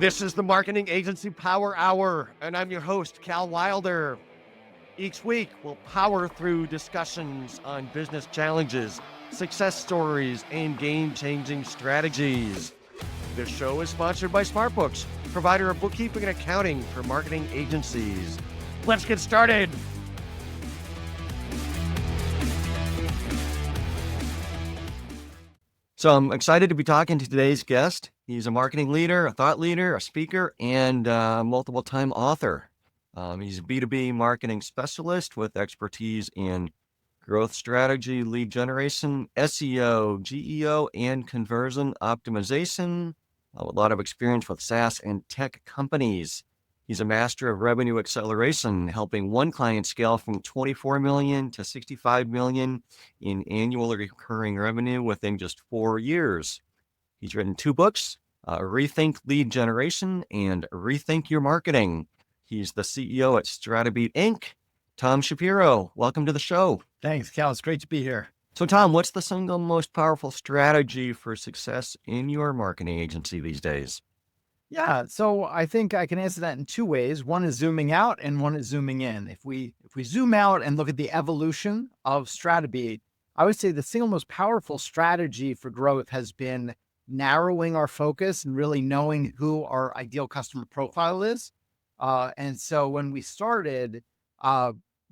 This is the Marketing Agency Power Hour, and I'm your host, Cal Wilder. Each week, we'll power through discussions on business challenges, success stories, and game-changing strategies. This show is sponsored by SmartBooks, provider of bookkeeping and accounting for marketing agencies. Let's get started. So I'm excited to be talking to today's guest. He's a marketing leader, a thought leader, a speaker, and a multiple-time author. He's a B2B marketing specialist with expertise in growth strategy, lead generation, SEO, GEO, and conversion optimization. A lot of experience with SaaS and tech companies. He's a master of revenue acceleration, helping one client scale from 24 million to 65 million in annual recurring revenue within just 4 years. He's written 2 books, Rethink Lead Generation and Rethink Your Marketing. He's the CEO at Stratabeat Inc. Tom Shapiro, welcome to the show. Thanks, Cal. It's great to be here. So Tom, what's the single most powerful strategy for success in your marketing agency these days? Yeah, so I think I can answer that in 2 ways. One is zooming out and one is zooming in. If we zoom out and look at the evolution of Stratabeat, I would say the single most powerful strategy for growth has been narrowing our focus and really knowing who our ideal customer profile is. And so when we started,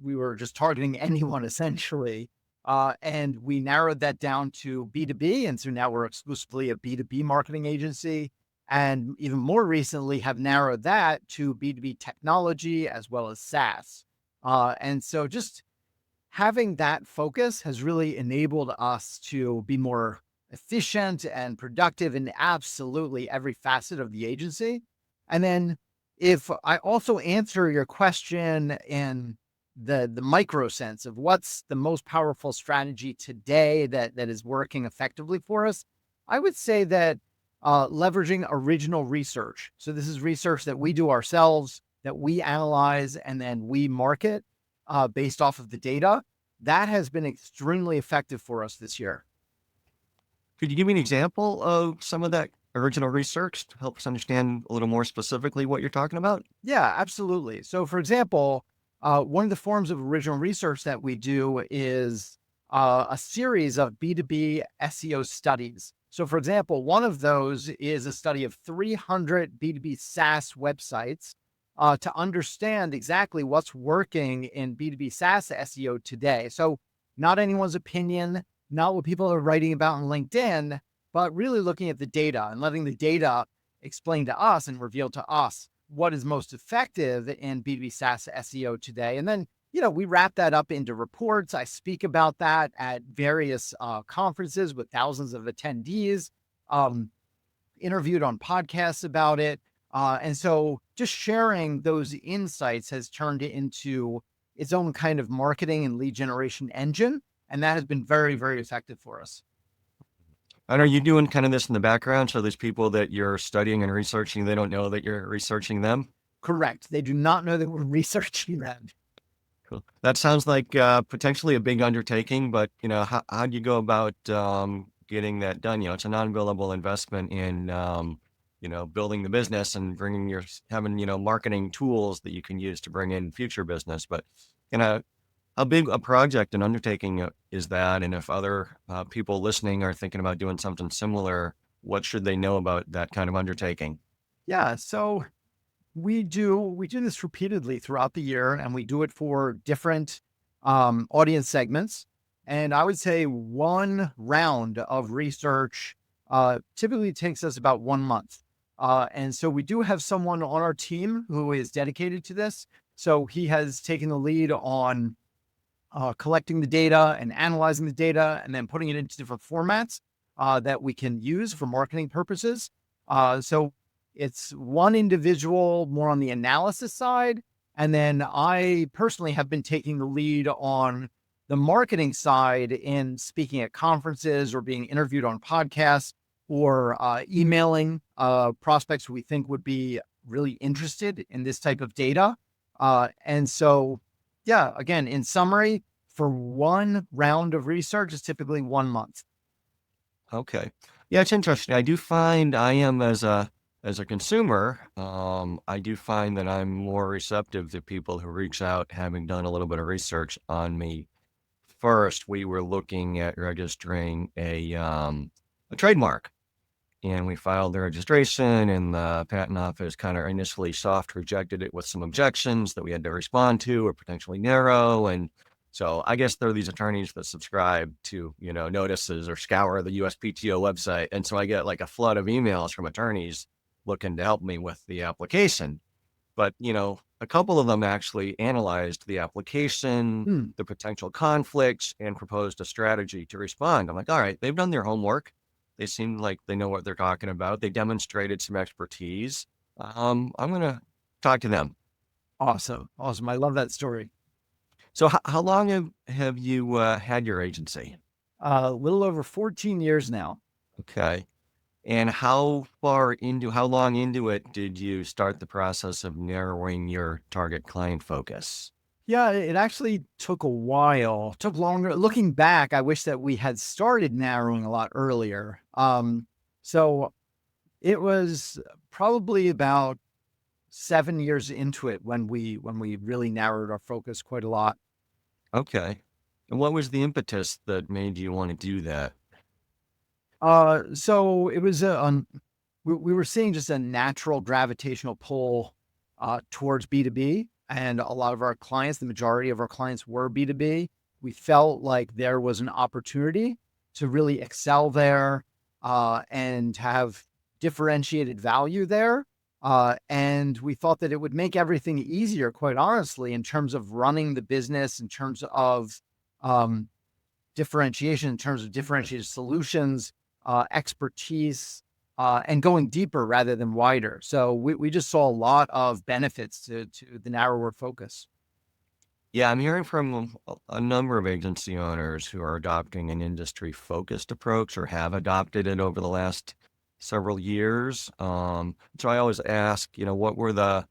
we were just targeting anyone essentially. And we narrowed that down to B2B. And so now we're exclusively a B2B marketing agency. And even more recently have narrowed that to B2B technology as well as SaaS. And so just having that focus has really enabled us to be more efficient and productive in absolutely every facet of the agency. And then if I also answer your question in the micro sense of what's the most powerful strategy today that is working effectively for us, I would say that leveraging original research. So this is research that we do ourselves, that we analyze, and then we market based off of the data. That has been extremely effective for us this year. Could you give me an example of some of that original research to help us understand a little more specifically what you're talking about? Yeah, absolutely. So for example, one of the forms of original research that we do is a series of B2B SEO studies. So for example, one of those is a study of 300 B2B SaaS websites to understand exactly what's working in B2B SaaS SEO today. So not anyone's opinion, not what people are writing about on LinkedIn, but really looking at the data and letting the data explain to us and reveal to us what is most effective in B2B SaaS SEO today. And then, we wrap that up into reports. I speak about that at various conferences with thousands of attendees, interviewed on podcasts about it. And so just sharing those insights has turned it into its own kind of marketing and lead generation engine. And that has been very, very effective for us. And are you doing kind of this in the background? So there's people that you're studying and researching, they don't know that you're researching them? Correct. They do not know that we're researching them. Cool. That sounds like potentially a big undertaking, but how do you go about getting that done? It's a non-billable investment in building the business and having marketing tools that you can use to bring in future business. But how big a project and undertaking is that? And if other people listening are thinking about doing something similar, what should they know about that kind of undertaking? Yeah. So we do this repeatedly throughout the year, and we do it for different audience segments. And I would say one round of research typically takes us about 1 month. And so we do have someone on our team who is dedicated to this. So he has taken the lead on collecting the data and analyzing the data and then putting it into different formats that we can use for marketing purposes. So it's one individual more on the analysis side. And then I personally have been taking the lead on the marketing side in speaking at conferences or being interviewed on podcasts or emailing prospects who we think would be really interested in this type of data. And so, yeah, again, in summary, for one round of research, it's typically 1 month. Okay. Yeah, it's interesting. I do find I am as a as a consumer, I do find that I'm more receptive to people who reach out, having done a little bit of research on me. First, we were looking at registering a trademark, and we filed the registration, and the patent office kind of initially soft rejected it with some objections that we had to respond to or potentially narrow. And so I guess there are these attorneys that subscribe to, notices or scour the USPTO website. And so I get like a flood of emails from attorneys looking to help me with the application. But, a couple of them actually analyzed the application, Hmm. the potential conflicts, and proposed a strategy to respond. I'm like, all right, they've done their homework. They seem like they know what they're talking about. They demonstrated some expertise. I'm going to talk to them. Awesome. Awesome. I love that story. So, how long have you had your agency? A little over 14 years now. Okay. And how long into it did you start the process of narrowing your target client focus? Yeah, it actually took a while, took longer. Looking back, I wish that we had started narrowing a lot earlier. So it was probably about 7 years into it when we really narrowed our focus quite a lot. Okay. And what was the impetus that made you want to do that? So it was we were seeing just a natural gravitational pull towards B2B, and a lot of our clients, the majority of our clients were B2B. We felt like there was an opportunity to really excel there and have differentiated value there. And we thought that it would make everything easier, quite honestly, in terms of running the business, in terms of um, differentiation, in terms of differentiated solutions, expertise, and going deeper rather than wider. So we just saw a lot of benefits to the narrower focus. Yeah, I'm hearing from a number of agency owners who are adopting an industry focused approach or have adopted it over the last several years. So I always ask, what were the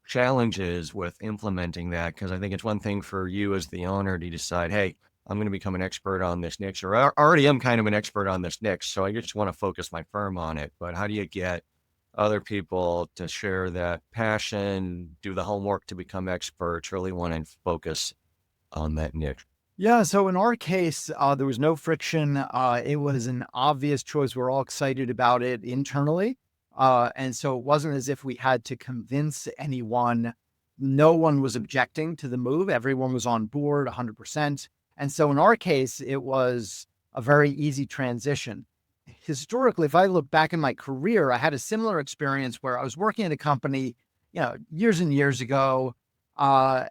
challenges with implementing that? Because I think it's one thing for you as the owner to decide, hey, I'm going to become an expert on this niche, or I already am kind of an expert on this niche. So I just want to focus my firm on it. But how do you get other people to share that passion, do the homework to become experts, really want to focus on that niche? Yeah. So in our case, there was no friction. It was an obvious choice. We're all excited about it internally. And so it wasn't as if we had to convince anyone. No one was objecting to the move. Everyone was on board 100%. And so in our case, it was a very easy transition. Historically, if I look back in my career, I had a similar experience where I was working at a company, years and years ago.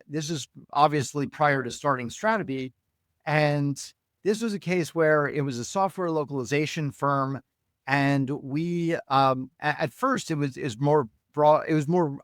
This is obviously prior to starting Stratabeat. And this was a case where it was a software localization firm. And we, at first it was more broad. It was more,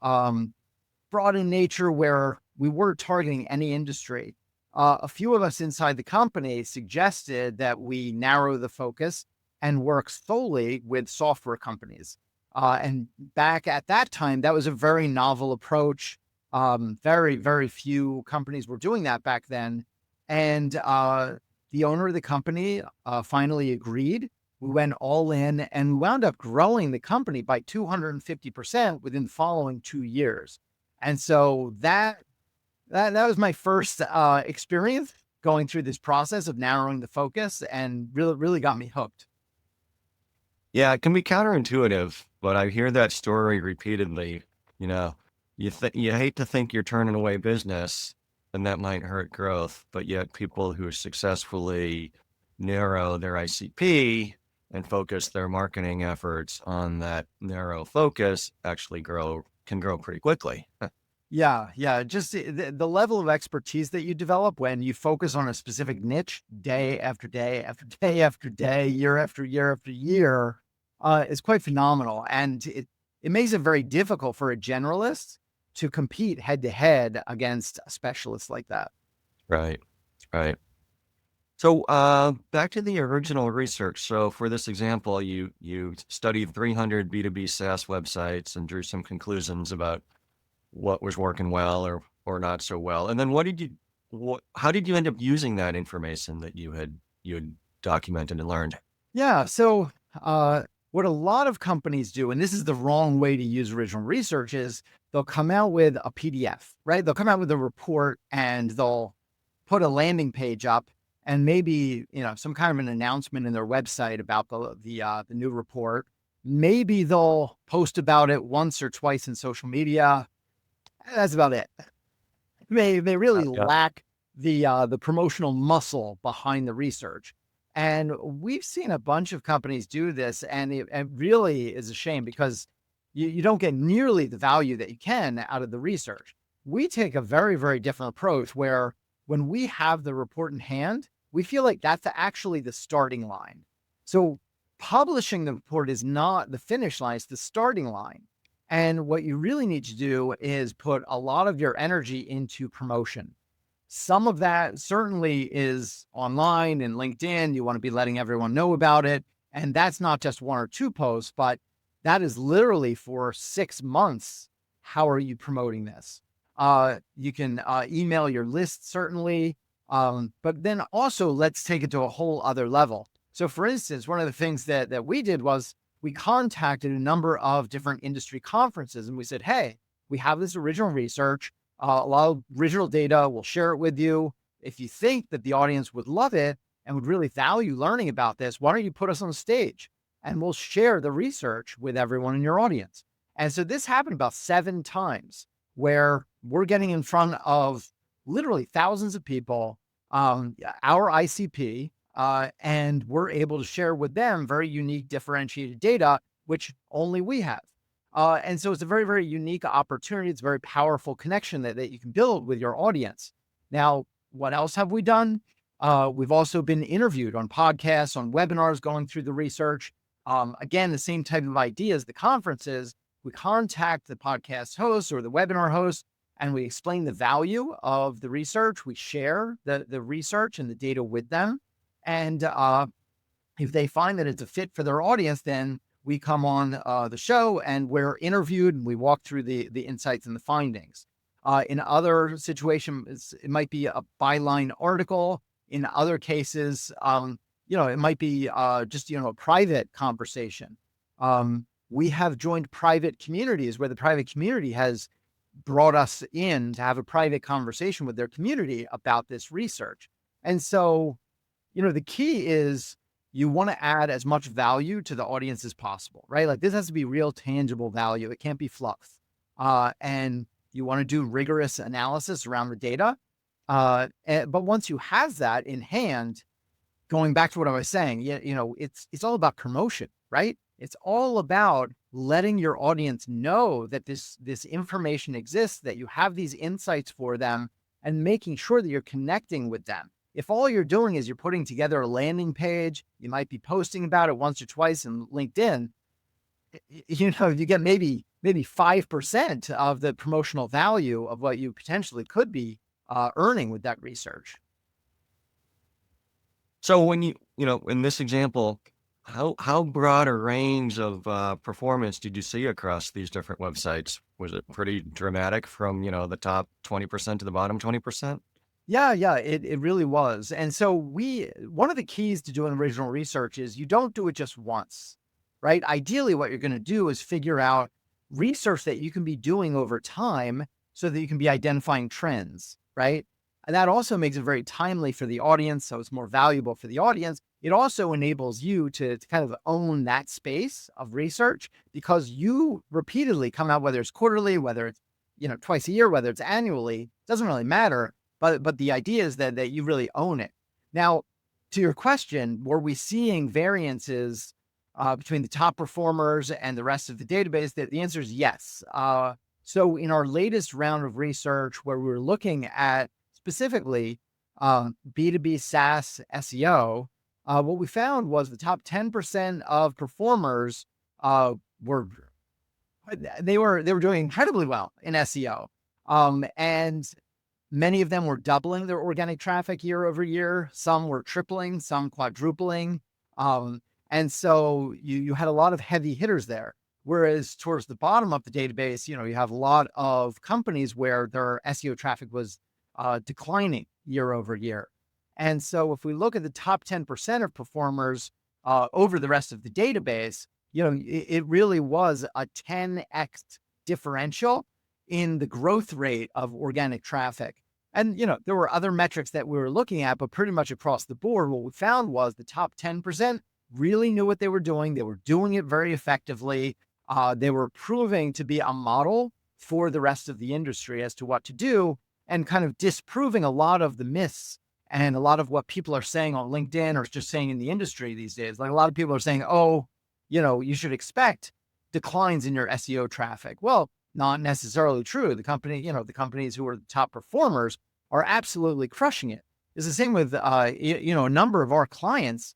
broad in nature where we weren't targeting any industry. A few of us inside the company suggested that we narrow the focus and work solely with software companies. And back at that time, that was a very novel approach. Very, very few companies were doing that back then. And the owner of the company finally agreed. We went all in and we wound up growing the company by 250% within the following 2 years. And so that was my first experience going through this process of narrowing the focus, and really got me hooked. Yeah, it can be counterintuitive, but I hear that story repeatedly. You know, you hate to think you're turning away business, and that might hurt growth, but yet people who successfully narrow their ICP and focus their marketing efforts on that narrow focus actually can grow pretty quickly. Yeah, yeah. Just the level of expertise that you develop when you focus on a specific niche day after day after day after day, year after year after year, is quite phenomenal. And it makes it very difficult for a generalist to compete head to head against a specialist like that. Right, right. So, back to the original research. So, for this example, you studied 300 B2B SaaS websites and drew some conclusions about what was working well or not so well. And then how did you end up using that information that you had documented and learned? Yeah. So what a lot of companies do, and this is the wrong way to use original research, is they'll come out with a PDF, right? They'll come out with a report and they'll put a landing page up and maybe, some kind of an announcement in their website about the new report. Maybe they'll post about it once or twice in social media. That's about it. They really Yeah. lack the promotional muscle behind the research. And we've seen a bunch of companies do this, and it really is a shame because you don't get nearly the value that you can out of the research. We take a very, very different approach where when we have the report in hand, we feel like that's actually the starting line. So publishing the report is not the finish line, it's the starting line. And what you really need to do is put a lot of your energy into promotion. Some of that certainly is online and LinkedIn. You want to be letting everyone know about it. And that's not just one or two posts, but that is literally for 6 months. How are you promoting this? You can email your list, certainly. But then also let's take it to a whole other level. So for instance, one of the things that we did was we contacted a number of different industry conferences and we said, hey, we have this original research, a lot of original data. We'll share it with you. If you think that the audience would love it and would really value learning about this, why don't you put us on stage and we'll share the research with everyone in your audience. And so this happened about 7 times where we're getting in front of literally thousands of people, our ICP, and we're able to share with them very unique differentiated data, which only we have. And so it's a very, very unique opportunity. It's a very powerful connection that you can build with your audience. Now, what else have we done? We've also been interviewed on podcasts, on webinars, going through the research. Again, the same type of idea as the conferences. We contact the podcast host or the webinar host, and we explain the value of the research. We share the research and the data with them. And if they find that it's a fit for their audience, then we come on the show and we're interviewed and we walk through the insights and the findings. In other situations, it might be a byline article. In other cases, it might be just, a private conversation. We have joined private communities where the private community has brought us in to have a private conversation with their community about this research. And so, the key is you want to add as much value to the audience as possible, right? Like this has to be real tangible value. It can't be fluff. And you want to do rigorous analysis around the data. But once you have that in hand, going back to what I was saying, it's all about promotion, right? It's all about letting your audience know that this information exists, that you have these insights for them, and making sure that you're connecting with them. If all you're doing is you're putting together a landing page, you might be posting about it once or twice in LinkedIn, you get maybe 5% of the promotional value of what you potentially could be earning with that research. So when in this example, how broad a range of performance did you see across these different websites? Was it pretty dramatic from, the top 20% to the bottom 20%? Yeah, it really was. And so one of the keys to doing original research is you don't do it just once, right? Ideally, what you're going to do is figure out research that you can be doing over time so that you can be identifying trends, right? And that also makes it very timely for the audience. So it's more valuable for the audience. It also enables you to kind of own that space of research because you repeatedly come out, whether it's quarterly, whether it's, twice a year, whether it's annually, doesn't really matter. But the idea is that you really own it. Now, to your question, were we seeing variances between the top performers and the rest of the database? The answer is yes. So in our latest round of research, where we were looking at specifically B2B SaaS SEO, what we found was the top 10% of performers were doing incredibly well in SEO, and many of them were doubling their organic traffic year over year. Some were tripling, some quadrupling. And so you had a lot of heavy hitters there. Whereas towards the bottom of the database, you have a lot of companies where their SEO traffic was declining year over year. And so if we look at the top 10% of performers over the rest of the database, it really was a 10x differential in the growth rate of organic traffic. And, there were other metrics that we were looking at, but pretty much across the board, what we found was the top 10% really knew what they were doing. They were doing it very effectively. They were proving to be a model for the rest of the industry as to what to do, and kind of disproving a lot of the myths and a lot of what people are saying on LinkedIn or just saying in the industry these days. Like, a lot of people are saying, oh, you should expect declines in your SEO traffic. Well, not necessarily true. The companies who are the top performers are absolutely crushing it. It's the same with, a number of our clients.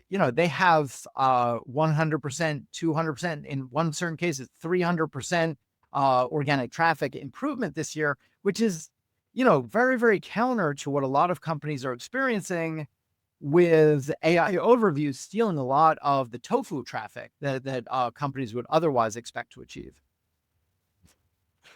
They have 100%, 200%, in one certain cases, 300% organic traffic improvement this year, which is, very, very counter to what a lot of companies are experiencing, with AI overviews stealing a lot of the tofu traffic that companies would otherwise expect to achieve.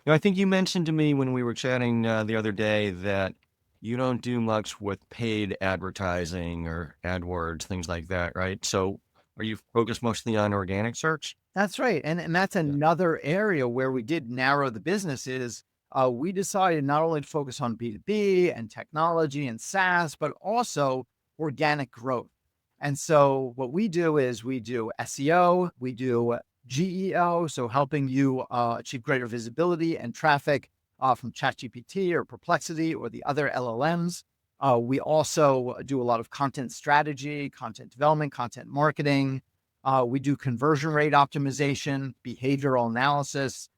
I think you mentioned to me when we were chatting the other day that you don't do much with paid advertising or AdWords, things like that, right? So are you focused mostly on organic search? That's right. And that's Yeah. another area where we did narrow the business is, we decided not only to focus on B2B and technology and SaaS, but also organic growth. And so what we do is we do SEO, we do GEO, so helping you achieve greater visibility and traffic from ChatGPT or Perplexity or the other LLMs. We also do a lot of content strategy, content development, content marketing. We do conversion rate optimization, behavioral analysis.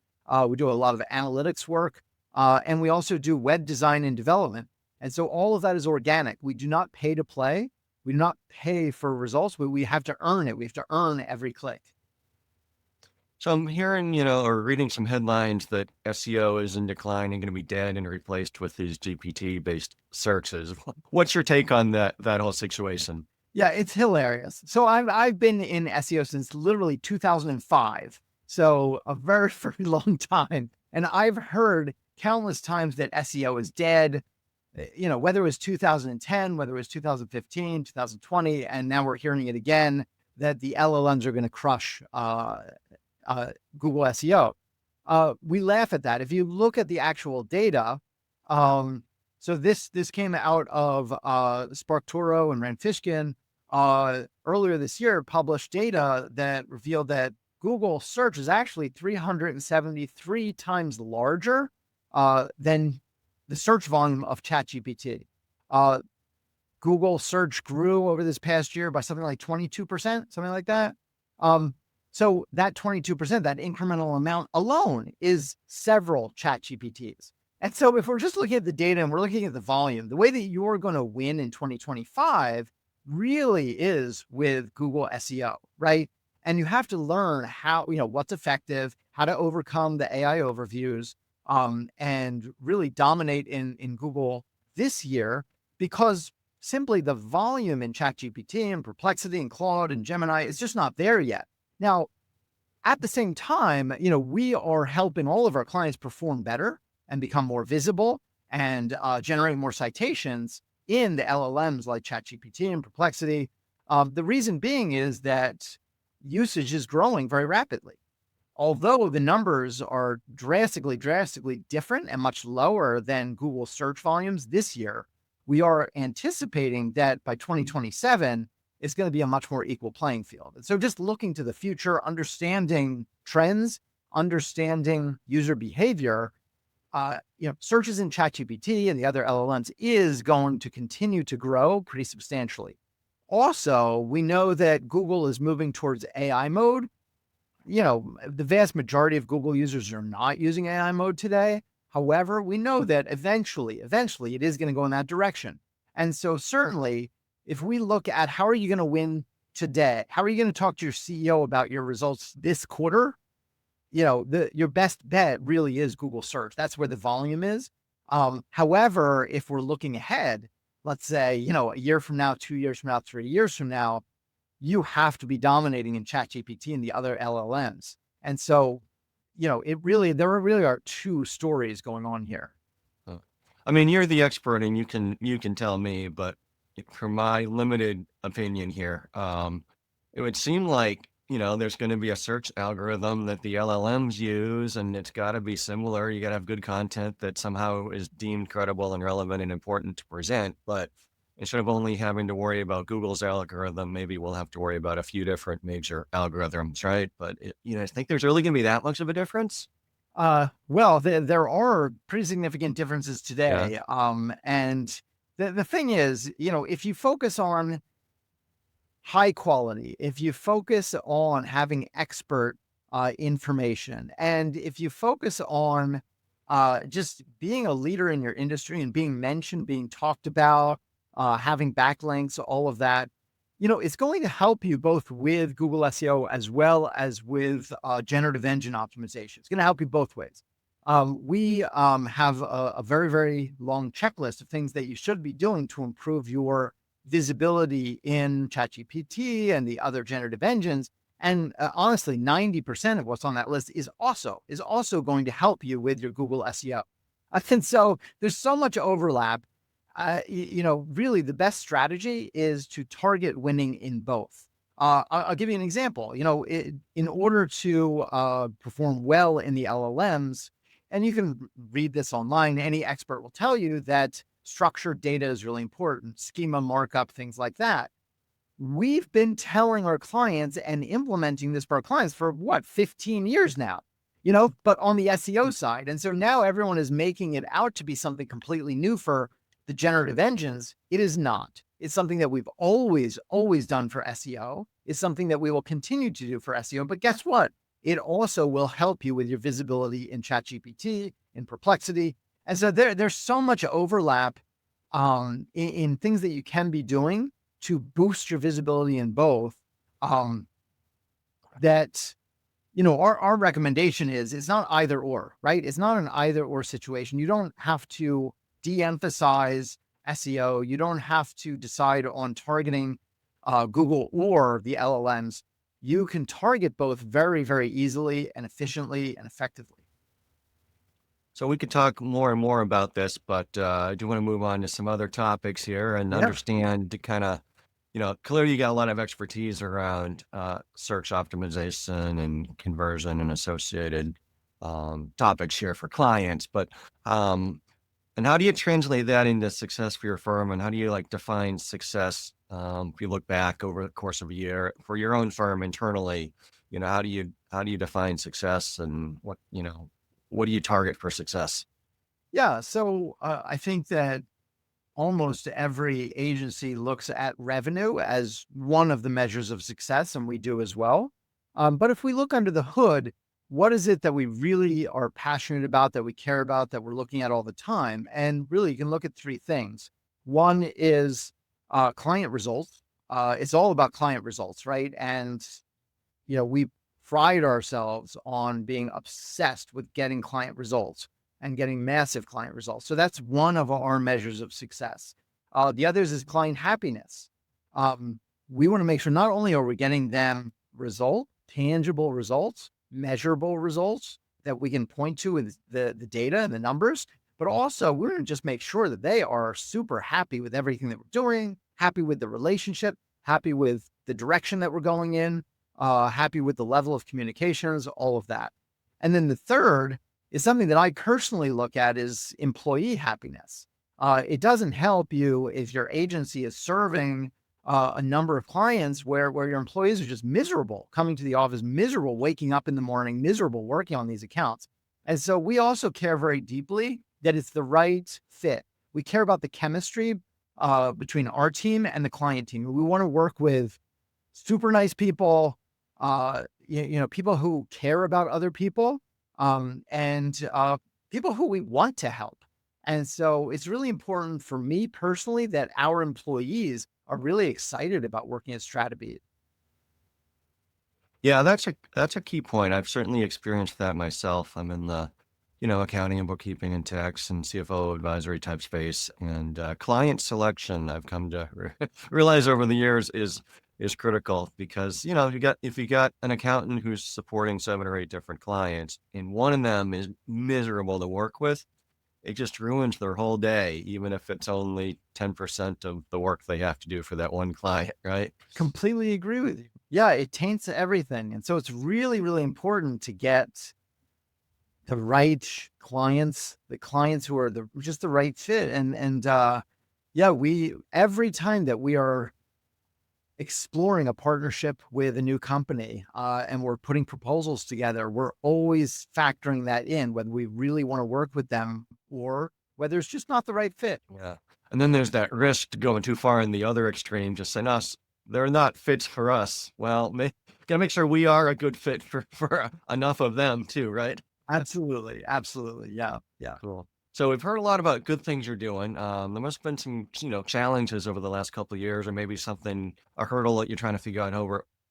We do a lot of analytics work. And we also do web design and development. And so all of that is organic. We do not pay to play. We do not pay for results, but we have to earn it. We have to earn every click. So I'm hearing, or reading some headlines that SEO is in decline and going to be dead and replaced with these GPT-based searches. What's your take on that whole situation? Yeah, it's hilarious. So I've been in SEO since literally 2005. So a very, very long time. And I've heard countless times that SEO is dead, whether it was 2010, whether it was 2015, 2020, and now we're hearing it again, that the LLMs are going to crush Google SEO. We laugh at that. If you look at the actual data, so this came out of SparkToro and Rand Fishkin earlier this year, published data that revealed that Google search is actually 373 times larger than the search volume of ChatGPT. Google search grew over this past year by something like 22%, something like that. So that 22%, that incremental amount alone is several ChatGPTs. And so if we're just looking at the data and we're looking at the volume, the way that you're going to win in 2025 really is with Google SEO, right? And you have to learn how, what's effective, how to overcome the AI overviews, and really dominate in Google this year, because simply the volume in ChatGPT and Perplexity and Claude and Gemini is just not there yet. Now, at the same time, we are helping all of our clients perform better and become more visible and generate more citations in the LLMs like ChatGPT and Perplexity. The reason being is that usage is growing very rapidly. Although the numbers are drastically different and much lower than Google search volumes this year, we are anticipating that by 2027, it's going to be a much more equal playing field. And so just looking to the future, understanding trends, understanding user behavior, searches in ChatGPT and the other LLMs is going to continue to grow pretty substantially. Also, we know that Google is moving towards AI mode. The vast majority of Google users are not using AI mode today. However, we know that eventually it is going to go in that direction. And so certainly, if we look at how are you going to win today, how are you going to talk to your CEO about your results this quarter? Your best bet really is Google search. That's where the volume is. However, if we're looking ahead, let's say, a year from now, 2 years from now, 3 years from now, you have to be dominating in ChatGPT and the other LLMs. And so, there really are two stories going on here. I mean, you're the expert and you can tell me, but from my limited opinion here, it would seem like there's going to be a search algorithm that the LLMs use, and it's got to be similar. You got to have good content that somehow is deemed credible and relevant and important to present. But instead of only having to worry about Google's algorithm, maybe we'll have to worry about a few different major algorithms, right? But I think there's really going to be that much of a difference. Well, there are pretty significant differences Yeah. today. And the thing is, if you focus on high quality, if you focus on having expert information, and if you focus on just being a leader in your industry and being mentioned, being talked about, having backlinks, all of that, it's going to help you both with Google SEO as well as with generative engine optimization. It's going to help you both ways. We have a very, very long checklist of things that you should be doing to improve your visibility in ChatGPT and the other generative engines. And honestly, 90% of what's on that list is also going to help you with your Google SEO. And so there's so much overlap. Really the best strategy is to target winning in both. I'll give you an example. In order to perform well in the LLMs, and you can read this online, any expert will tell you that structured data is really important, schema markup, things like that. We've been telling our clients and implementing this for our clients for what, 15 years now, but on the SEO side. And so now everyone is making it out to be something completely new for the generative engines. It is not. It's something that we've always done for SEO. It's something that we will continue to do for SEO. But guess what? It also will help you with your visibility in ChatGPT, in Perplexity. And so there's so much overlap in things that you can be doing to boost your visibility in both, that, our recommendation is it's not either or, right? It's not an either or situation. You don't have to de-emphasize SEO. You don't have to decide on targeting Google or the LLMs. You can target both very, very easily and efficiently and effectively. So we could talk more and more about this, but I do want to move on to some other topics here and Yeah. understand to kind of, clearly you got a lot of expertise around search optimization and conversion and associated topics here for clients. But and how do you translate that into success for your firm? And how do you define success if you look back over the course of a year for your own firm internally? How do you define success, and what do you target for success? Yeah. So I think that almost every agency looks at revenue as one of the measures of success, and we do as well. But if we look under the hood, what is it that we really are passionate about, that we care about, that we're looking at all the time? And really, you can look at three things. One is client results. It's all about client results, right? And, we pride ourselves on being obsessed with getting client results and getting massive client results. So that's one of our measures of success. The others is client happiness. We want to make sure not only are we getting them tangible results, measurable results that we can point to with the data and the numbers, but also we're going to just make sure that they are super happy with everything that we're doing, happy with the relationship, happy with the direction that we're going in, happy with the level of communications, all of that. And then the third is something that I personally look at is employee happiness. It doesn't help you if your agency is serving a number of clients where your employees are just miserable, coming to the office, miserable, waking up in the morning, miserable, working on these accounts. And so we also care very deeply that it's the right fit. We care about the chemistry between our team and the client team. We want to work with super nice people, people who care about other people, and people who we want to help. And so it's really important for me personally that our employees are really excited about working at Stratabeat. Yeah, that's a key point. I've certainly experienced that myself. I'm in the, accounting and bookkeeping and tax and CFO advisory type space, and client selection, I've come to realize over the years is critical because, if you got an accountant who's supporting 7 or 8 different clients and one of them is miserable to work with, it just ruins their whole day, even if it's only 10% of the work they have to do for that one client, right? Completely agree with you. Yeah, it taints everything. And so it's really, really important to get the right clients, the clients who are just the right fit. Yeah, we every time that we are exploring a partnership with a new company, and we're putting proposals together, we're always factoring that in, whether we really want to work with them or whether it's just not the right fit. Yeah. And then there's that risk to going too far in the other extreme, just saying us, they're not fits for us. Well, gotta make sure we are a good fit for enough of them too, right? Absolutely, absolutely. Yeah, yeah. Cool. So we've heard a lot about good things you're doing. There must have been some, challenges over the last couple of years, or maybe a hurdle that you're trying to figure out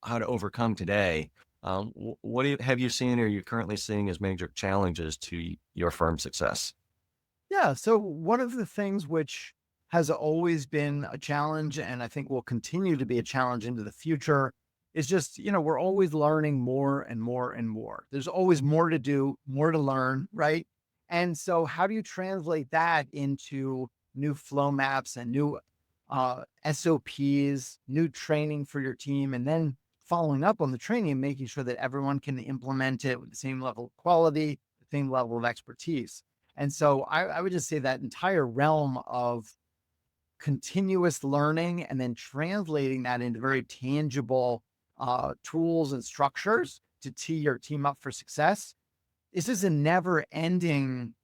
how to overcome today. What have you seen or you're currently seeing as major challenges to your firm's success? Yeah. So one of the things which has always been a challenge, and I think will continue to be a challenge into the future, is just, we're always learning more and more and more. There's always more to do, more to learn, right? And so how do you translate that into new flow maps and new SOPs, new training for your team, and then following up on the training and making sure that everyone can implement it with the same level of quality, the same level of expertise. And so I would just say that entire realm of continuous learning and then translating that into very tangible tools and structures to tee your team up for success. This is a never ending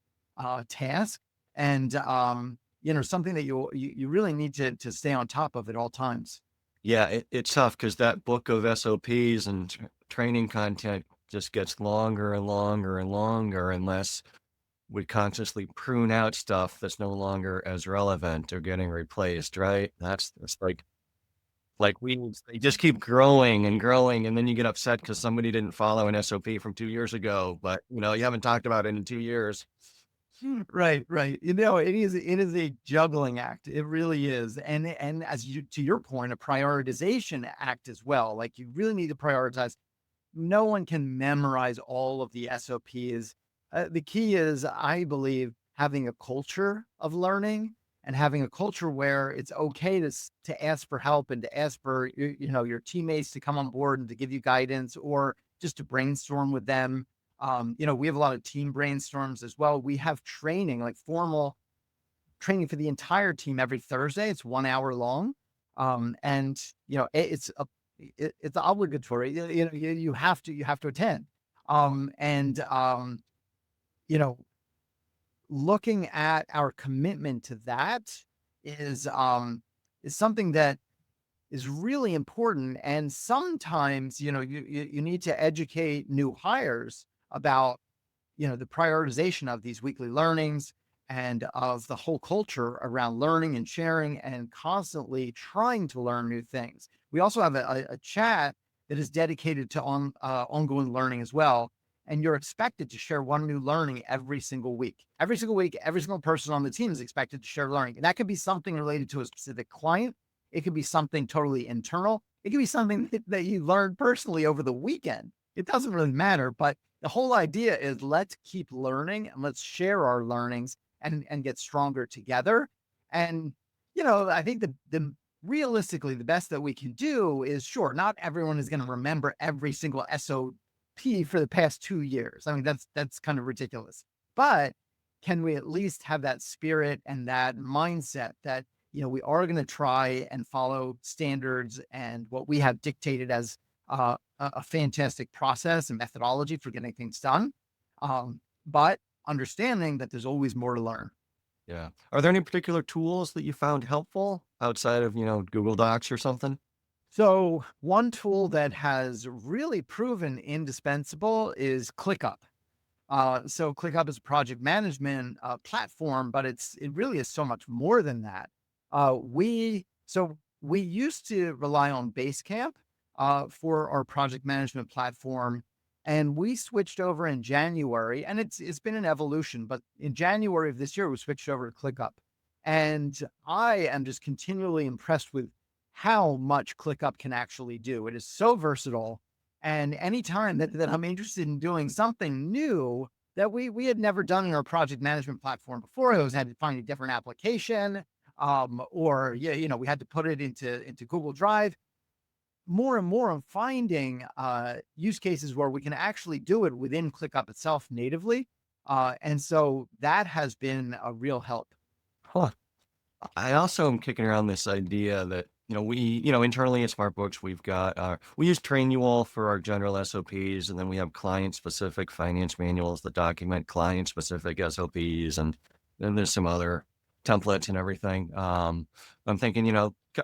task. And, something that you really need to stay on top of at all times. Yeah, it's tough because that book of SOPs and training content just gets longer and longer and longer unless we consciously prune out stuff that's no longer as relevant or getting replaced, right? That's like weeds. They just keep growing and growing, and then you get upset because somebody didn't follow an SOP from 2 years ago, but, you haven't talked about it in 2 years. Right, right. It is a juggling act. It really is. And as you to your point, a prioritization act as well. Like you really need to prioritize. No one can memorize all of the SOPs. The key is, I believe, having a culture of learning and having a culture where it's okay to ask for help and to ask for your teammates to come on board and to give you guidance or just to brainstorm with them. We have a lot of team brainstorms as well. We have training, like formal training for the entire team every Thursday. It's 1 hour long. And it's obligatory. You have to attend. And you know, Looking at our commitment to that is is something that is really important. And sometimes, you need to educate new hires about the prioritization of these weekly learnings and of the whole culture around learning and sharing and constantly trying to learn new things. We also have a chat that is dedicated to ongoing learning as well. And you're expected to share one new learning every single week. Every single week, every single person on the team is expected to share learning. And that could be something related to a specific client. It could be something totally internal. It could be something that you learned personally over the weekend. It doesn't really matter, but the whole idea is let's keep learning and let's share our learnings and get stronger together. And I think the realistically the best that we can do is, sure, not everyone is going to remember every single SOP for the past 2 years. I mean, that's kind of ridiculous. But can we at least have that spirit and that mindset that we are going to try and follow standards and what we have dictated as a fantastic process and methodology for getting things done. But understanding that there's always more to learn. Yeah. Are there any particular tools that you found helpful outside of, Google Docs or something? So one tool that has really proven indispensable is ClickUp. So ClickUp is a project management platform, but it really is so much more than that. We used to rely on Basecamp for our project management platform, and we switched over in January. And it's been an evolution, but in January of this year, we switched over to ClickUp, and I am just continually impressed with how much ClickUp can actually do. It is so versatile. And anytime that I'm interested in doing something new that we had never done in our project management platform before, I always had to find a different application, or yeah, we had to put it into Google Drive. more and more I'm finding use cases where we can actually do it within ClickUp itself natively. And so that has been a real help. Huh. I also am kicking around this idea that, internally at SmartBooks, we've got, we use Trainual for our general SOPs, and then we have client specific finance manuals that document client specific SOPs. And then there's some other templates and everything. I'm thinking,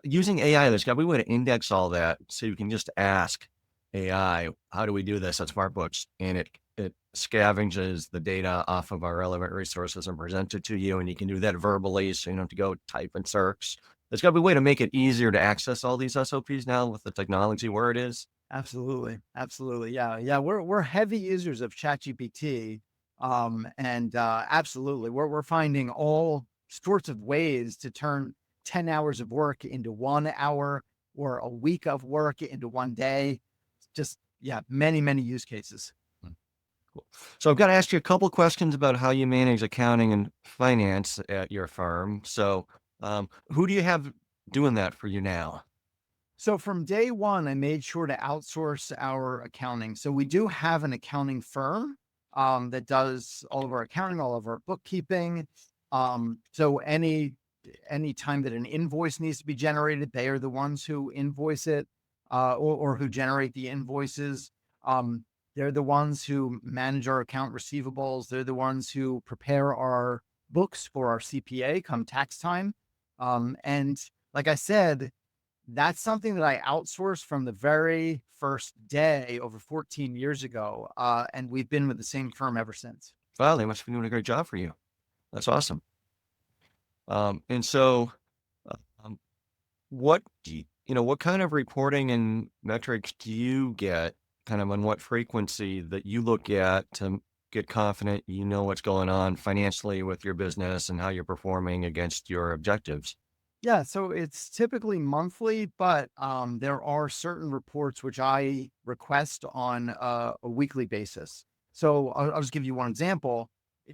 using AI, there's got to be a way to index all that. So you can just ask AI, how do we do this at SmartBooks? And it scavenges the data off of our relevant resources and presents it to you. And you can do that verbally, so you don't have to go type in search. There's got to be a way to make it easier to access all these SOPs now with the technology where it is. Absolutely. Absolutely. Yeah. Yeah. We're heavy users of ChatGPT. And absolutely, we're finding all sorts of ways to turn 10 hours of work into 1 hour or a week of work into one day. Just, yeah, many, many use cases. Hmm, cool. So I've got to ask you a couple questions about how you manage accounting and finance at your firm. So who do you have doing that for you now? So from day one, I made sure to outsource our accounting. So we do have an accounting firm that does all of our accounting, all of our bookkeeping. So any time that an invoice needs to be generated, they are the ones who invoice it or who generate the invoices. They're the ones who manage our account receivables. They're the ones who prepare our books for our CPA come tax time. And like I said, that's something that I outsourced from the very first day over 14 years ago. And we've been with the same firm ever since. Wow, they must be doing a great job for you. That's awesome. And so, uh, um, what what kind of reporting and metrics do you get, kind of on what frequency that you look at to get confident you know what's going on financially with your business and how you're performing against your objectives? Yeah, so it's typically monthly, but there are certain reports which I request on a weekly basis. So I'll just give you one example.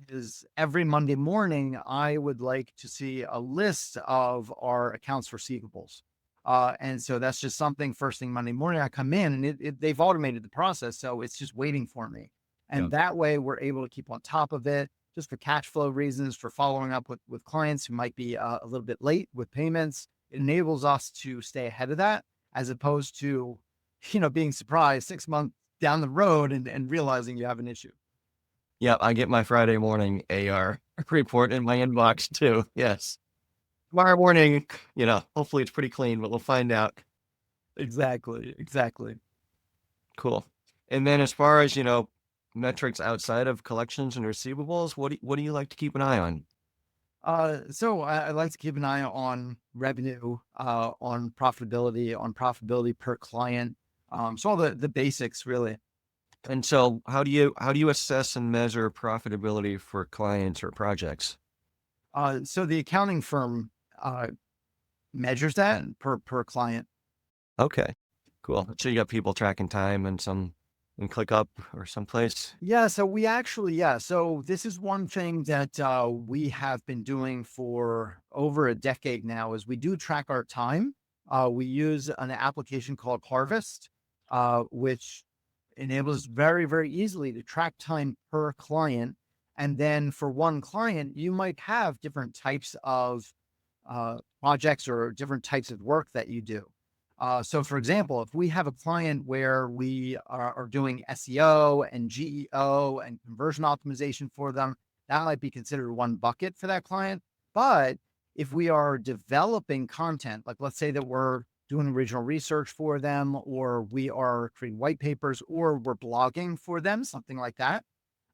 Is every Monday morning, I would like to see a list of our accounts receivables. And so that's just something first thing Monday morning, I come in and they've automated the process. So it's just waiting for me. Yeah. And that way we're able to keep on top of it just for cash flow reasons, for following up with clients who might be a little bit late with payments. It enables us to stay ahead of that as opposed to, being surprised 6 months down the road and realizing you have an issue. Yeah, I get my Friday morning AR report in my inbox too. Yes. Tomorrow morning, hopefully it's pretty clean, but we'll find out. Exactly. Exactly. Cool. And then as far as, metrics outside of collections and receivables, what do you like to keep an eye on? So I like to keep an eye on revenue, on profitability per client. So all the basics really. And so how do you assess and measure profitability for clients or projects? So the accounting firm uh, measures that per client. Okay, cool. So you got people tracking time and some in ClickUp or someplace? Yeah, so so this is one thing that we have been doing for over a decade now is we do track our time. We use an application called Harvest, which enables very, very easily to track time per client. And then for one client, you might have different types of projects or different types of work that you do. So, for example, if we have a client where we are doing SEO and GEO and conversion optimization for them, that might be considered one bucket for that client. But if we are developing content, like let's say that we're doing original research for them, or we are creating white papers, or we're blogging for them, something like that.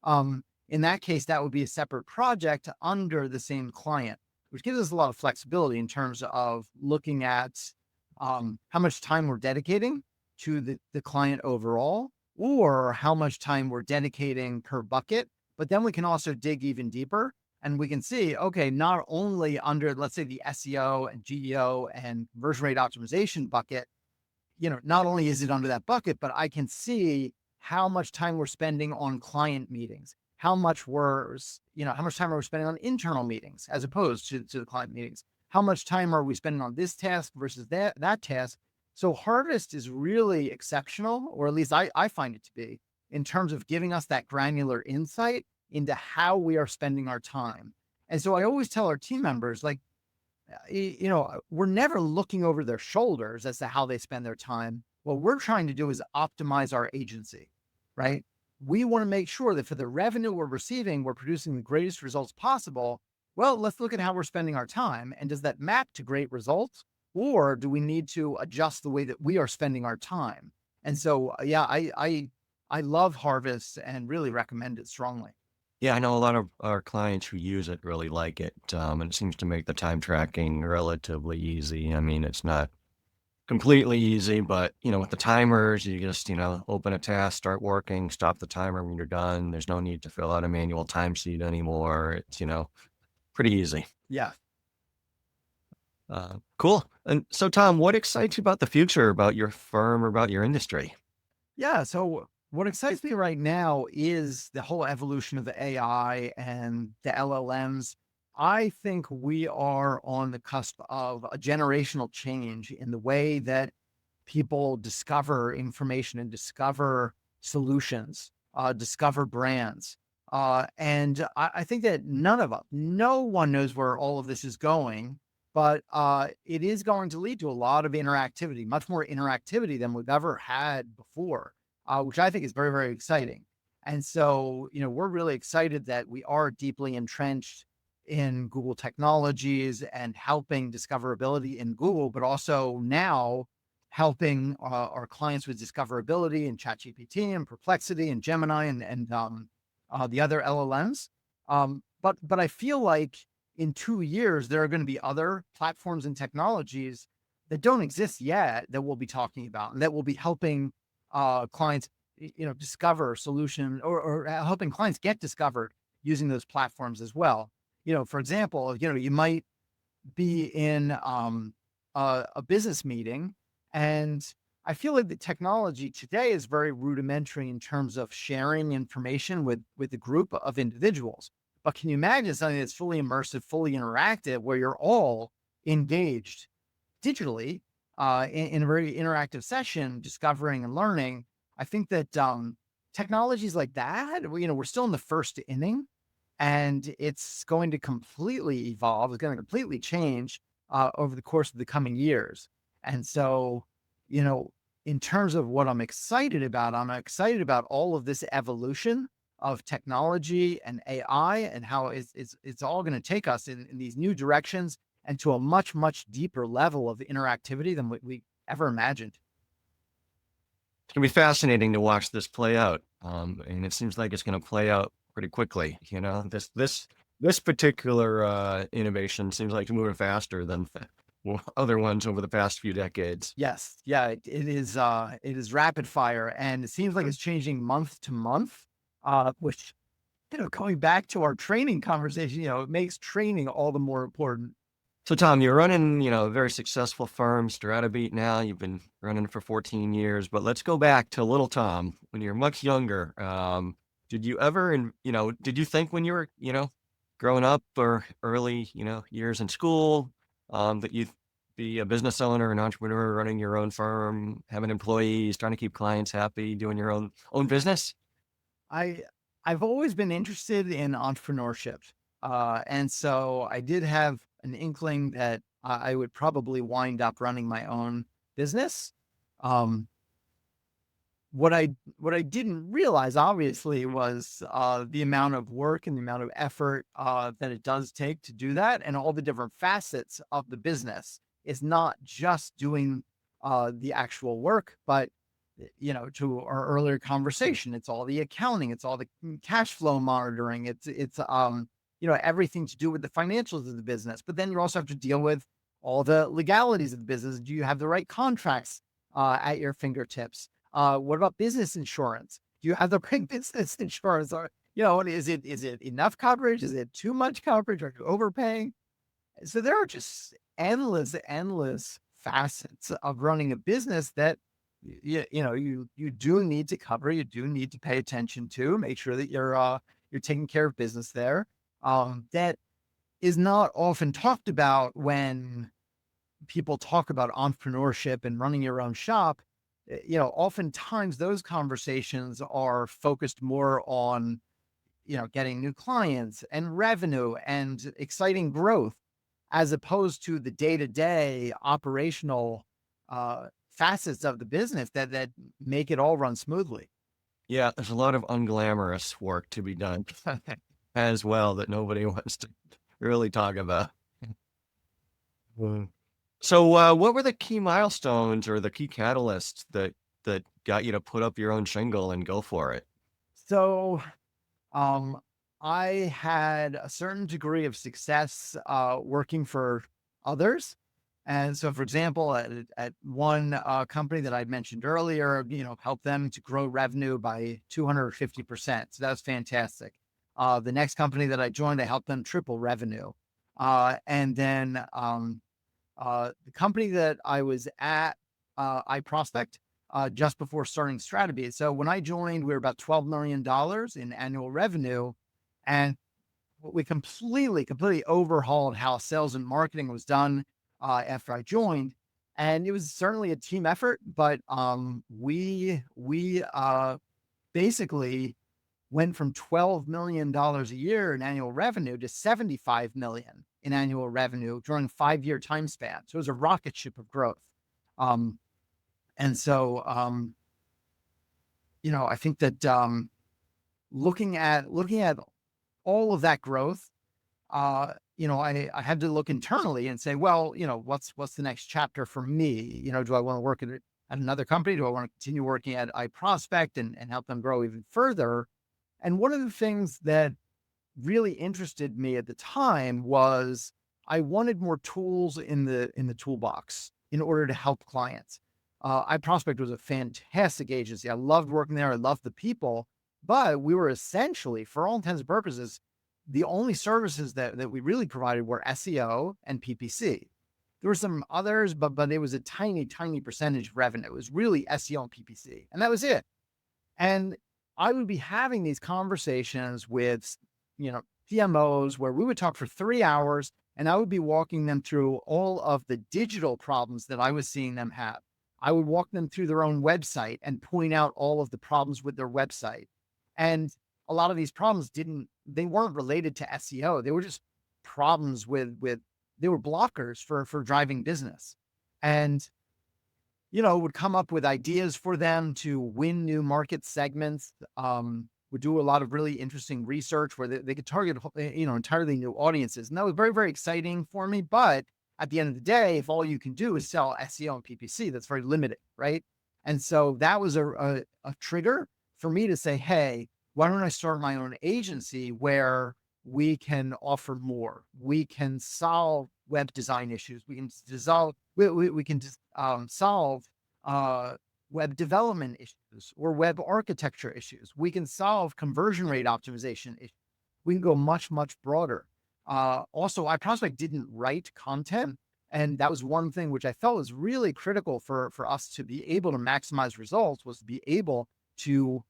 In that case, that would be a separate project under the same client, which gives us a lot of flexibility in terms of looking at how much time we're dedicating to the client overall, or how much time we're dedicating per bucket. But then we can also dig even deeper and we can see, okay, not only under, let's say, the SEO and GEO and conversion rate optimization bucket, not only is it under that bucket, but I can see how much time we're spending on client meetings, how much time are we spending on internal meetings as opposed to the client meetings? How much time are we spending on this task versus that task? So Harvest is really exceptional, or at least I find it to be, in terms of giving us that granular insight into how we are spending our time. And so I always tell our team members, like, we're never looking over their shoulders as to how they spend their time. What we're trying to do is optimize our agency, right? We want to make sure that for the revenue we're receiving, we're producing the greatest results possible. Well, let's look at how we're spending our time. And does that map to great results? Or do we need to adjust the way that we are spending our time? And so, yeah, I love Harvest and really recommend it strongly. Yeah, I know a lot of our clients who use it really like it, and it seems to make the time tracking relatively easy. I mean, it's not completely easy, but with the timers, you just, open a task, start working, stop the timer when you're done. There's no need to fill out a manual timesheet anymore. It's, pretty easy. Yeah. Cool. And so, Tom, what excites you about the future, about your firm, or about your industry? Yeah. So what excites me right now is the whole evolution of the AI and the LLMs. I think we are on the cusp of a generational change in the way that people discover information and discover solutions, discover brands. And I think that no one knows where all of this is going, but it is going to lead to a lot of interactivity, much more interactivity than we've ever had before, which I think is very, very exciting. And so, we're really excited that we are deeply entrenched in Google technologies and helping discoverability in Google, but also now helping our clients with discoverability in ChatGPT and Perplexity and Gemini and the other LLMs. But I feel like in 2 years there are going to be other platforms and technologies that don't exist yet that we'll be talking about and that will be helping clients, discover solution or helping clients get discovered using those platforms as well. For example, you might be in a business meeting. And I feel like the technology today is very rudimentary in terms of sharing information with a group of individuals. But can you imagine something that's fully immersive, fully interactive, where you're all engaged digitally in a very interactive session, discovering and learning? I think that technologies like that, we're still in the first inning, and it's going to completely evolve. It's going to completely change over the course of the coming years. And so, you know, in terms of what I'm excited about all of this evolution of technology and AI and how it's all going to take us in these new directions and to a much, much deeper level of interactivity than what we ever imagined. It's gonna be fascinating to watch this play out, and it seems like it's gonna play out pretty quickly. This particular innovation seems like it's moving faster than other ones over the past few decades. Yes. Yeah, it is rapid fire and it seems like it's changing month to month, which, going back to our training conversation, it makes training all the more important. So, Tom, you're running, a very successful firm, Stratabeat now. You've been running for 14 years, but let's go back to little Tom when you're much younger. Did you ever, and did you think when you were, growing up or early, years in school, that you'd be a business owner, an entrepreneur, running your own firm, having employees, trying to keep clients happy, doing your own business? I I've always been interested in entrepreneurship. And so I did have an inkling that I would probably wind up running my own business. Um, what I didn't realize, obviously, was the amount of work and the amount of effort that it does take to do that, and all the different facets of the business. It's not just doing the actual work, but to our earlier conversation, it's all the accounting, it's all the cash flow monitoring, it's everything to do with the financials of the business. But then you also have to deal with all the legalities of the business. Do you have the right contracts at your fingertips? What about business insurance? Do you have the right business insurance? Or, is it enough coverage? Is it too much coverage? Are you overpaying? So there are just endless facets of running a business that you do need to cover, you do need to pay attention to, make sure that you're taking care of business there. That is not often talked about when people talk about entrepreneurship and running your own shop, oftentimes those conversations are focused more on, getting new clients and revenue and exciting growth, as opposed to the day-to-day operational facets of the business that make it all run smoothly. Yeah, there's a lot of unglamorous work to be done as well that nobody wants to really talk about. Mm. So, what were the key milestones or the key catalysts that got you to put up your own shingle and go for it? So, um, I had a certain degree of success working for others. And so, for example, at one company that I mentioned earlier, helped them to grow revenue by 250%. So that was fantastic. The next company that I joined, I helped them triple revenue. And then the company that I was at, I prospect just before starting Stratabeat. So when I joined, we were about $12 million in annual revenue. And we completely overhauled how sales and marketing was done after I joined. And it was certainly a team effort, but we basically went from $12 million a year in annual revenue to 75 million in annual revenue during a 5-year time span. So it was a rocket ship of growth. Um, and so, I think that looking at all of that growth, I had to look internally and say, well, what's the next chapter for me? Do I want to work at another company? Do I want to continue working at iProspect and help them grow even further? And one of the things that really interested me at the time was I wanted more tools in the toolbox in order to help clients. iProspect was a fantastic agency. I loved working there. I loved the people, but we were essentially, for all intents and purposes, the only services that we really provided were SEO and PPC. There were some others, but it was a tiny percentage of revenue. It was really SEO and PPC, and that was it. And I would be having these conversations with, PMOs where we would talk for 3 hours and I would be walking them through all of the digital problems that I was seeing them have. I would walk them through their own website and point out all of the problems with their website. And a lot of these problems they weren't related to SEO. They were just problems they were blockers for driving business. And would come up with ideas for them to win new market segments. Would do a lot of really interesting research where they could target, entirely new audiences. And that was very, very exciting for me. But at the end of the day, if all you can do is sell SEO and PPC, that's very limited, right? And so that was a trigger for me to say, hey, why don't I start my own agency where we can offer more? We can solve web design issues. We can solve web development issues or web architecture issues. We can solve conversion rate optimization issues. We can go much broader. Also, iProspect didn't write content. And that was one thing which I felt was really critical for us to be able to maximize results, was to be able to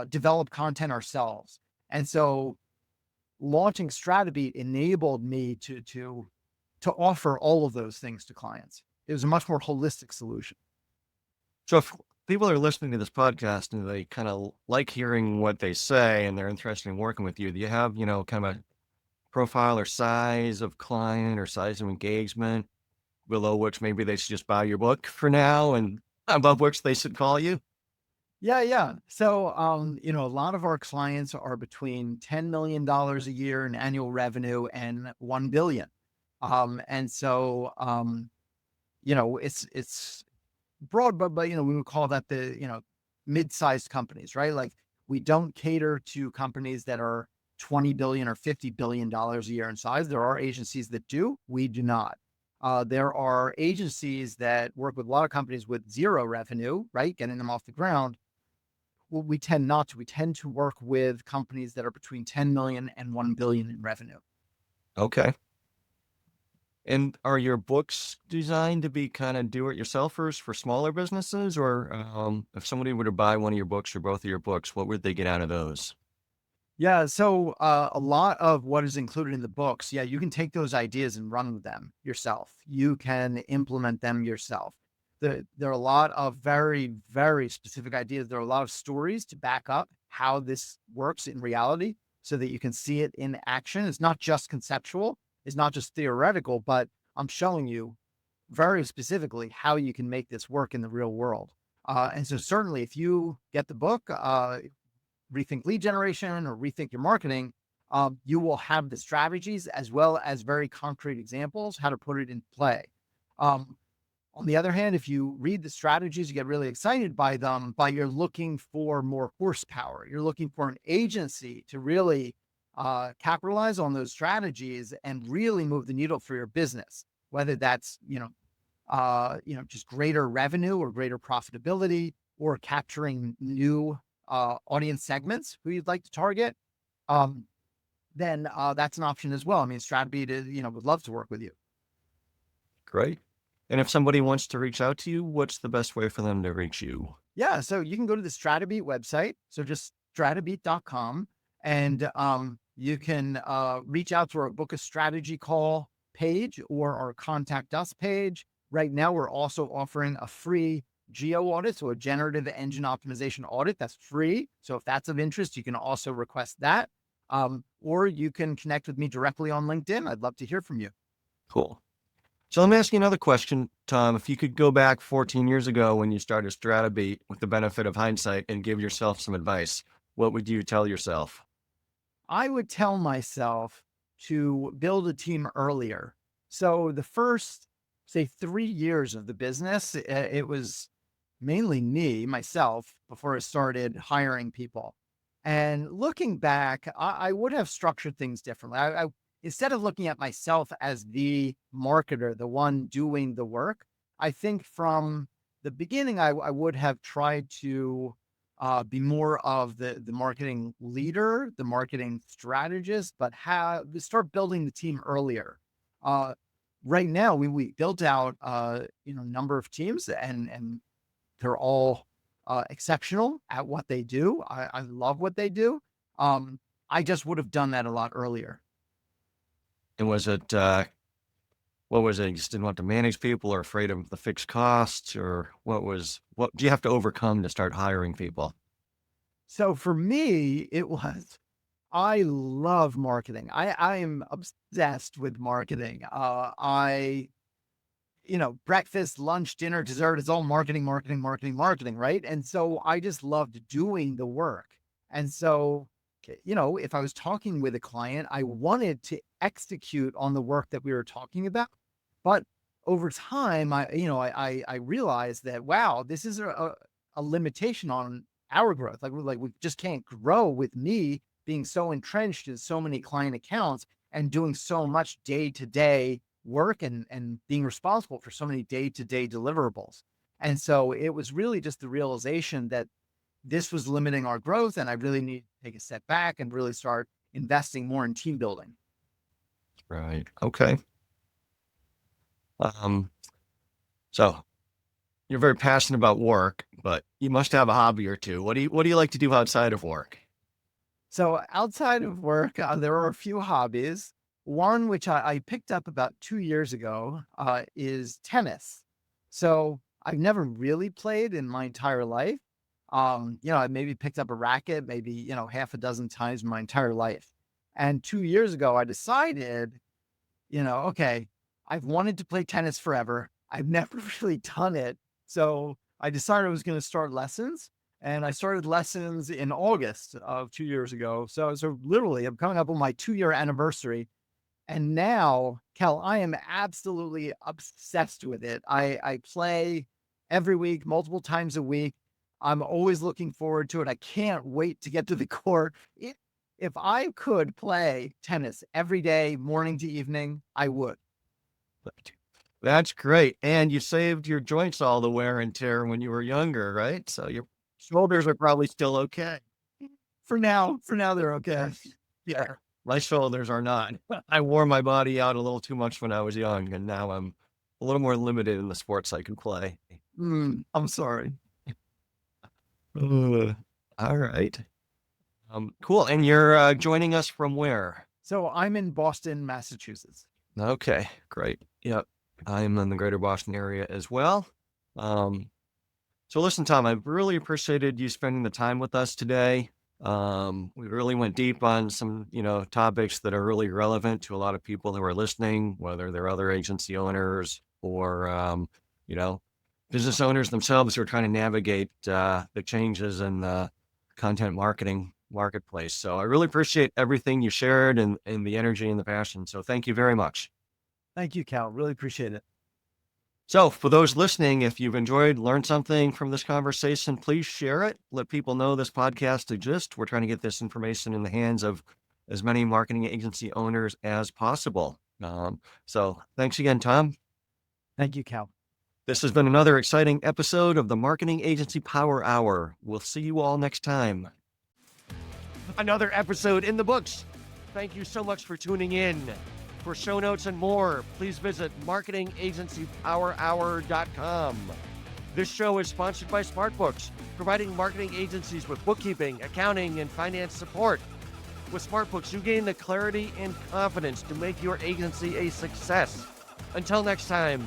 develop content ourselves. And so launching Stratabeat enabled me to offer all of those things to clients. It was a much more holistic solution. So, if people are listening to this podcast and they kind of like hearing what they say and they're interested in working with you, do you have, kind of a profile or size of client or size of engagement below which maybe they should just buy your book for now and above which they should call you? Yeah. So, a lot of our clients are between $10 million a year in annual revenue and 1 billion. And so, it's broad, but, we would call that the, mid-sized companies, right? Like, we don't cater to companies that are 20 billion or $50 billion a year in size. There are agencies that do, we do not. There are agencies that work with a lot of companies with zero revenue, right? Getting them off the ground. Well, we tend not to. We tend to work with companies that are between 10 million and 1 billion in revenue. Okay. And are your books designed to be kind of do-it-yourselfers for smaller businesses? Or if somebody were to buy one of your books or both of your books, what would they get out of those? Yeah. So a lot of what is included in the books, yeah, you can take those ideas and run with them yourself. You can implement them yourself. There are a lot of very, very specific ideas. There are a lot of stories to back up how this works in reality so that you can see it in action. It's not just conceptual, it's not just theoretical, but I'm showing you very specifically how you can make this work in the real world. And so certainly if you get the book, Rethink Lead Generation or Rethink Your Marketing, you will have the strategies as well as very concrete examples, how to put it in play. Um, on the other hand, if you read the strategies, you get really excited by them, but you're looking for more horsepower. You're looking for an agency to really capitalize on those strategies and really move the needle for your business, whether that's, just greater revenue or greater profitability or capturing new audience segments who you'd like to target, um, then that's an option as well. I mean, Stratabeat is, would love to work with you. Great. And if somebody wants to reach out to you, what's the best way for them to reach you? Yeah. So you can go to the Stratabeat website. So just stratabeat.com and you can reach out to our book a strategy call page or our contact us page. Right now, we're also offering a free geo audit, so a generative engine optimization audit that's free. So if that's of interest, you can also request that. Or you can connect with me directly on LinkedIn. I'd love to hear from you. Cool. So let me ask you another question, Tom. If you could go back 14 years ago when you started Stratabeat with the benefit of hindsight and give yourself some advice, what would you tell yourself? I would tell myself to build a team earlier. So the first, say, 3 years of the business, it was mainly me, myself, before I started hiring people. And looking back, I would have structured things differently. Instead of looking at myself as the marketer, the one doing the work, I think from the beginning, I would have tried to be more of the marketing leader, the marketing strategist, but start building the team earlier. Uh, right now, we built out number of teams, and they're all exceptional at what they do. I love what they do. I just would have done that a lot earlier. And was it, what was it? You just didn't want to manage people or afraid of the fixed costs or what do you have to overcome to start hiring people? So for me, it was I love marketing. I am obsessed with marketing. Breakfast, lunch, dinner, dessert, it's all marketing, marketing, marketing, marketing, right? And so I just loved doing the work. And so, if I was talking with a client, I wanted to execute on the work that we were talking about. But over time, I realized that, wow, this is a limitation on our growth. Like we just can't grow with me being so entrenched in so many client accounts and doing so much day to day work and being responsible for so many day-to-day deliverables. And so it was really just the realization that this was limiting our growth and I really need to take a step back and really start investing more in team building. Right. Okay. Um, so you're very passionate about work, but you must have a hobby or two. What do you like to do outside of work? So outside of work, there are a few hobbies. One which I picked up about 2 years ago is tennis. So I've never really played in my entire life. I maybe picked up a racket, maybe, half a dozen times in my entire life. And 2 years ago, I decided, okay, I've wanted to play tennis forever. I've never really done it. So I decided I was going to start lessons. And I started lessons in August of 2 years ago. So literally, I'm coming up on my 2 year anniversary. And now, Cal, I am absolutely obsessed with it. I play every week, multiple times a week. I'm always looking forward to it. I can't wait to get to the court. If I could play tennis every day, morning to evening, I would. That's great. And you saved your joints all the wear and tear when you were younger, right? So your shoulders are probably still okay. For now, they're okay. Yeah. My shoulders are not. I wore my body out a little too much when I was young, and now I'm a little more limited in the sports I can play. I'm sorry. All right. Cool. And you're joining us from where? So I'm in Boston, Massachusetts. Okay, great. Yep. I'm in the greater Boston area as well. Um, so listen, Tom, I really appreciated you spending the time with us today. We really went deep on some, topics that are really relevant to a lot of people who are listening, whether they're other agency owners or, you know, business owners themselves who are trying to navigate the changes in the content marketing marketplace. So I really appreciate everything you shared and the energy and the passion. So thank you very much. Thank you, Cal. Really appreciate it. So for those listening, if you've learned something from this conversation, please share it. Let people know this podcast exists. We're trying to get this information in the hands of as many marketing agency owners as possible. So thanks again, Tom. Thank you, Cal. This has been another exciting episode of the Marketing Agency Power Hour. We'll see you all next time. Another episode in the books. Thank you so much for tuning in. For show notes and more, please visit marketingagencypowerhour.com. This show is sponsored by SmartBooks, providing marketing agencies with bookkeeping, accounting, and finance support. With SmartBooks, you gain the clarity and confidence to make your agency a success. Until next time,